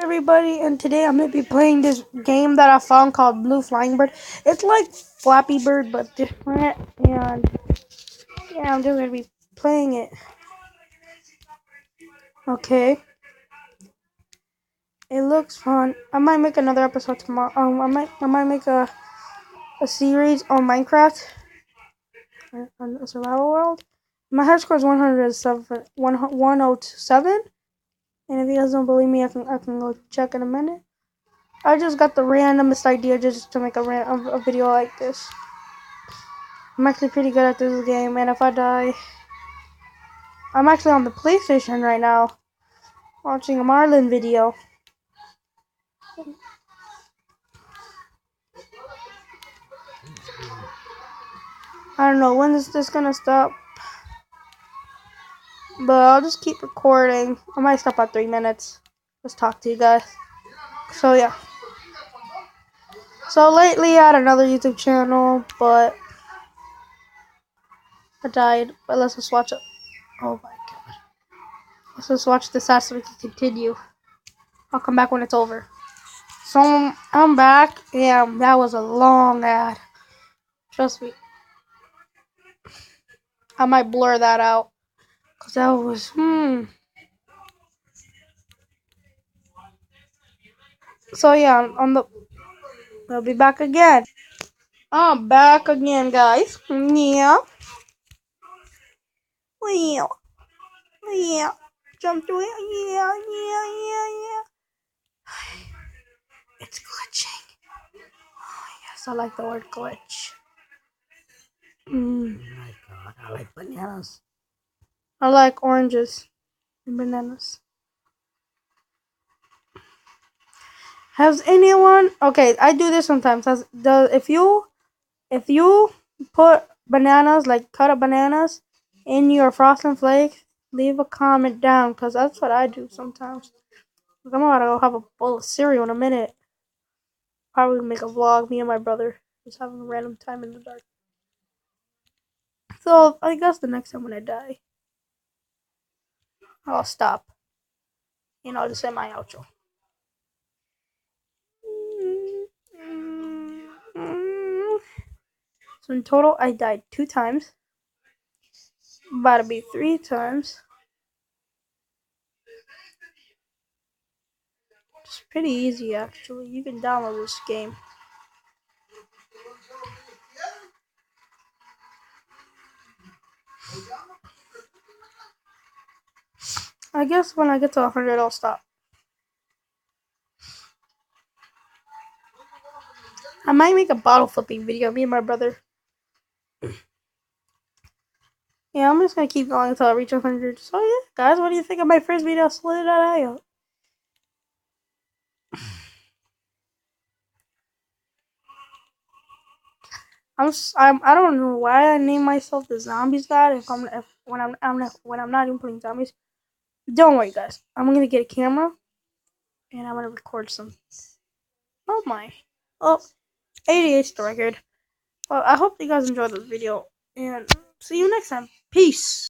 Everybody, and today I'm gonna be playing this game that I found called Blue Flying Bird. It's like Flappy Bird but different, and yeah, I'm just gonna be playing it. Okay, it looks fun. I might make another episode tomorrow. I might make a series on Minecraft on a survival world. My high score is 107, and if you guys don't believe me, I can go check in a minute. I just got the randomest idea just to make a video like this. I'm actually pretty good at this game, and if I die, I'm actually on the PlayStation right now, watching a Marlin video. I don't know when is this gonna stop, but I'll just keep recording. I might stop at 3 minutes. Just talk to you guys. So yeah. So lately I had another YouTube channel, but I died. But let's just watch it. Oh my god. Let's just watch this ad so we can continue. I'll come back when it's over. So I'm back. Yeah, that was a long ad. Trust me. I might blur that out. Cause that was So yeah, I'll be back again. I'm back again, guys. Yeah. Yeah. Yeah. Jump to it. Yeah, yeah, yeah, yeah. It's glitching. Oh yes, I like the word glitch. Oh my god, I like bananas. I like oranges and bananas. Has anyone? Okay, I do this sometimes. If you put bananas, like cut up bananas, in your frosting flakes, leave a comment down, cause that's what I do sometimes. I'm about to go have a bowl of cereal in a minute. Probably make a vlog, me and my brother just having a random time in the dark. So I guess the next time when I die, I'll stop and I'll just say my outro. So in total, I died 2 times. About to be 3 times. It's pretty easy actually. You can download this game. I guess when I get to 100, I'll stop. I might make a bottle flipping video, me and my brother. Yeah, I'm just gonna keep going until I reach 100. So yeah, guys, what do you think of my first video? Split it out. I don't know why I named myself the Zombies God when I'm not even playing zombies. Don't worry, guys. I'm gonna get a camera and I'm gonna record some. Oh my! Oh, 88's the record. Well, I hope you guys enjoyed this video and see you next time. Peace.